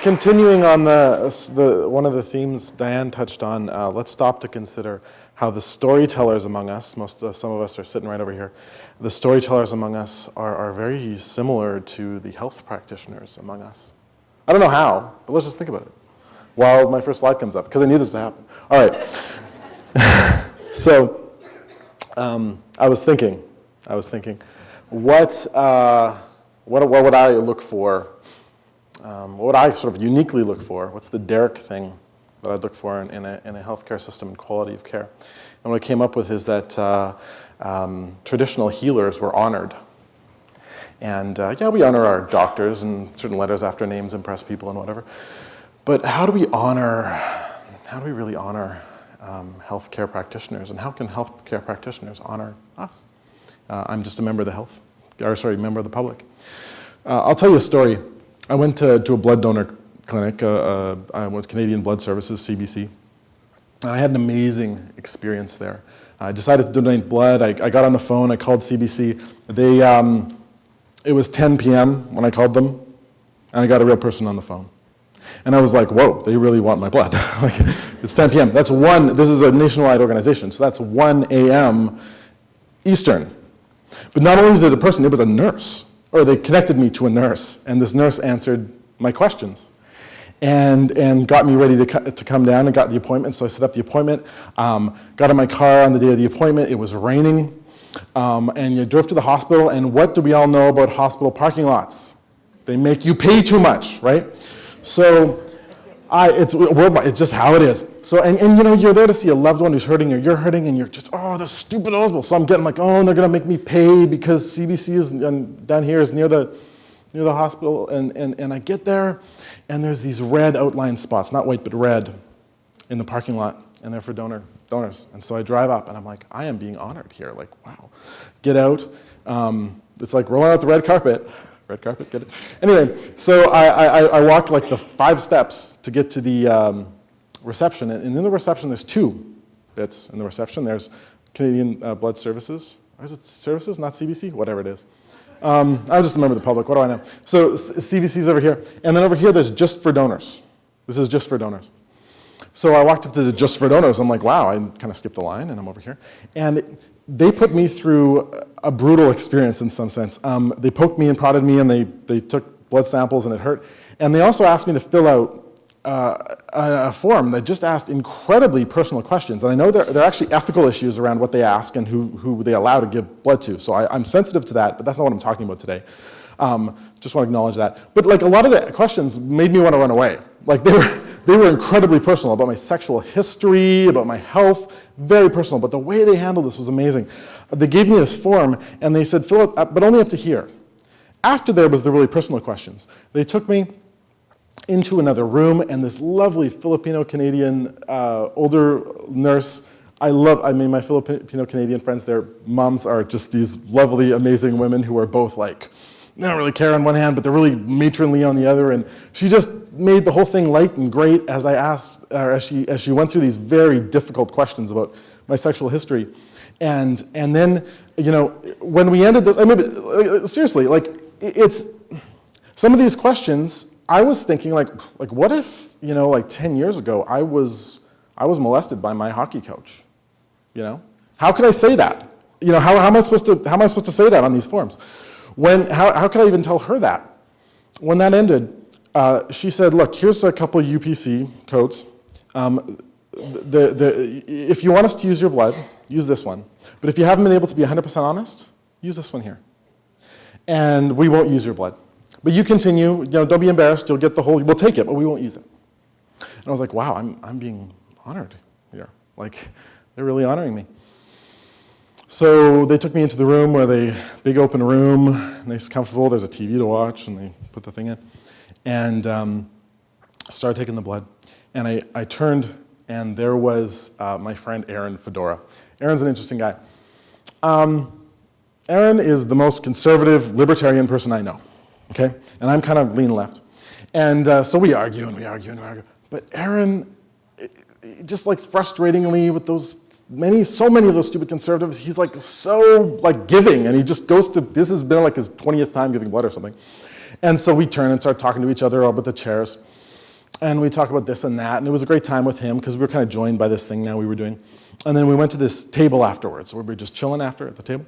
continuing on one of the themes Diane touched on, let's stop to consider how the storytellers among us, some of us are sitting right over here, the storytellers among us are very similar to the health practitioners among us. I don't know how, but let's just think about it while my first slide comes up, because I knew this would happen. All right. So I was thinking, what would I look for? What would I sort of uniquely look for? What's the Derek thing that I'd look for in a healthcare system and quality of care? And what I came up with is that traditional healers were honored. And yeah, we honor our doctors and certain letters after names impress people and whatever. But how do we really honor healthcare practitioners? And how can healthcare practitioners honor us? I'm just a member of the public. I'll tell you a story. I went to a blood donor clinic. I went to Canadian Blood Services, CBC. And I had an amazing experience there. I decided to donate blood. I got on the phone. I called CBC. It was 10 p.m. when I called them, and I got a real person on the phone. And I was like, whoa, they really want my blood. Like, it's 10 p.m. This is a nationwide organization, so that's 1 a.m. Eastern. But not only is it a person, it was a nurse. Or they connected me to a nurse, and this nurse answered my questions and got me ready to come down and got the appointment. So I set up the appointment, got in my car on the day of the appointment. It was raining. And you drove to the hospital, and what do we all know about hospital parking lots? They make you pay too much, right? So it's just how it is. So, and you know, you're there to see a loved one who's hurting, or you're hurting, and you're just, oh, the stupid hospital. So I'm getting like, oh, and they're gonna make me pay because CBC is down here is near the hospital, and I get there, and there's these red outline spots, not white, but red, in the parking lot, and they're for donors. And so I drive up, and I'm like, I am being honored here. Like, wow. Get out. It's like rolling out the red carpet. Red carpet, get it? Anyway, so I walked like the 5 steps to get to the reception. And in the reception, there's 2 bits in the reception. There's Canadian Blood Services. Or is it Services, not CBC? Whatever it is. I'm just a member of the public. What do I know? So CBC's over here. And then over here, there's Just for Donors. This is Just for Donors. So I walked up to the Just for Donors. I'm like, wow, I kind of skipped the line, and I'm over here. And they put me through a brutal experience in some sense. They poked me and prodded me, and they took blood samples, and it hurt. And they also asked me to fill out a form that just asked incredibly personal questions. And I know there are actually ethical issues around what they ask and who they allow to give blood to. So I'm sensitive to that, but that's not what I'm talking about today. Just want to acknowledge that. But like a lot of the questions made me want to run away. Like they were incredibly personal about my sexual history, about my health, very personal. But the way they handled this was amazing. They gave me this form, and they said, fill it up, but only up to here. After there was the really personal questions. They took me into another room, and this lovely Filipino-Canadian older nurse, my Filipino-Canadian friends, their moms are just these lovely, amazing women who are both like, they don't really care on one hand, but they're really matronly on the other. And she just made the whole thing light and great as I asked, or as she went through these very difficult questions about my sexual history. And then, you know, when we ended this, I mean, seriously, like, it's, some of these questions, I was thinking like what if, you know, like 10 years ago, I was molested by my hockey coach, you know? How could I say that? You know, how am I supposed to say that on these forms? How could I even tell her that? When that ended, she said, look, here's a couple of UPC codes. If you want us to use your blood, use this one. But if you haven't been able to be 100% honest, use this one here. And we won't use your blood. But you continue, you know, don't be embarrassed, you'll get the whole, we'll take it, but we won't use it. And I was like, wow, I'm being honored here. Like, they're really honoring me. So they took me into the room big open room, nice, comfortable, there's a TV to watch, and they put the thing in. And started taking the blood. And I turned, and there was my friend Aaron Fedora. Aaron's an interesting guy. Aaron is the most conservative, libertarian person I know, okay? And I'm kind of lean left. And so we argue, and we argue, and we argue. But Aaron, just like frustratingly with so many of those stupid conservatives, he's like so like giving, and he just goes to, this has been like his 20th time giving blood or something. And so we turn and start talking to each other about the chairs. And we talk about this and that. And it was a great time with him because we were kind of joined by this thing now we were doing. And then we went to this table afterwards where we were just chilling after at the table.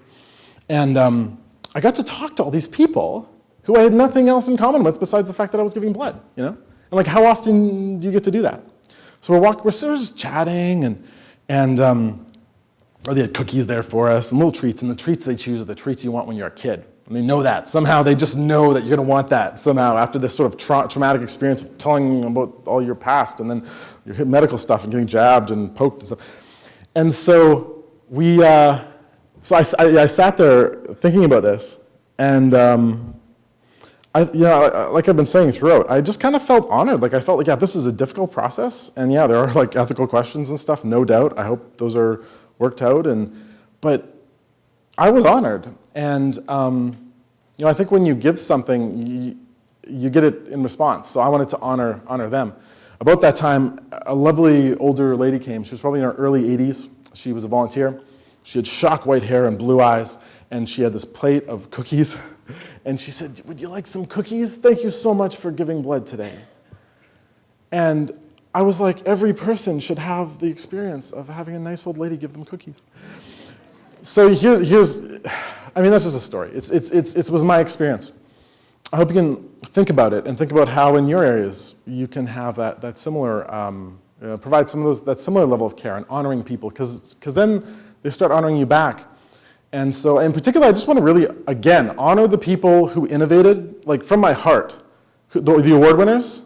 And I got to talk to all these people who I had nothing else in common with besides the fact that I was giving blood, you know? And like, how often do you get to do that? So we're sort of just chatting, and or they had cookies there for us, and little treats, and the treats they choose are the treats you want when you're a kid. And they know that. Somehow they just know that you're going to want that somehow after this sort of traumatic experience of telling them about all your past, and then your medical stuff, and getting jabbed and poked and stuff. And so I sat there thinking about this, and like I've been saying throughout, I just kind of felt honored. Like I felt like, yeah, this is a difficult process, and yeah, there are like ethical questions and stuff, no doubt. I hope those are worked out, but I was honored. And I think when you give something, you get it in response. So I wanted to honor them. About that time, a lovely older lady came. She was probably in her early 80s. She was a volunteer. She had shock white hair and blue eyes, and she had this plate of cookies. And she said, "Would you like some cookies? Thank you so much for giving blood today." And I was like, every person should have the experience of having a nice old lady give them cookies. So I mean, that's just a story. It was my experience. I hope you can think about it and think about how in your areas you can have that similar, provide that similar level of care and honoring people, because then they start honoring you back. And so, in particular, I just want to really, again, honor the people who innovated, like from my heart, the award winners.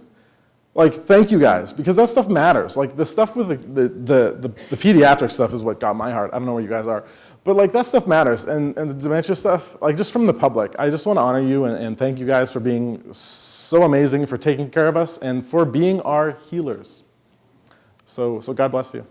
Like, thank you guys, because that stuff matters. Like the stuff with the pediatric stuff is what got my heart. I don't know where you guys are. But like that stuff matters, and the dementia stuff, like just from the public, I just want to honor you and thank you guys for being so amazing, for taking care of us, and for being our healers. So God bless you.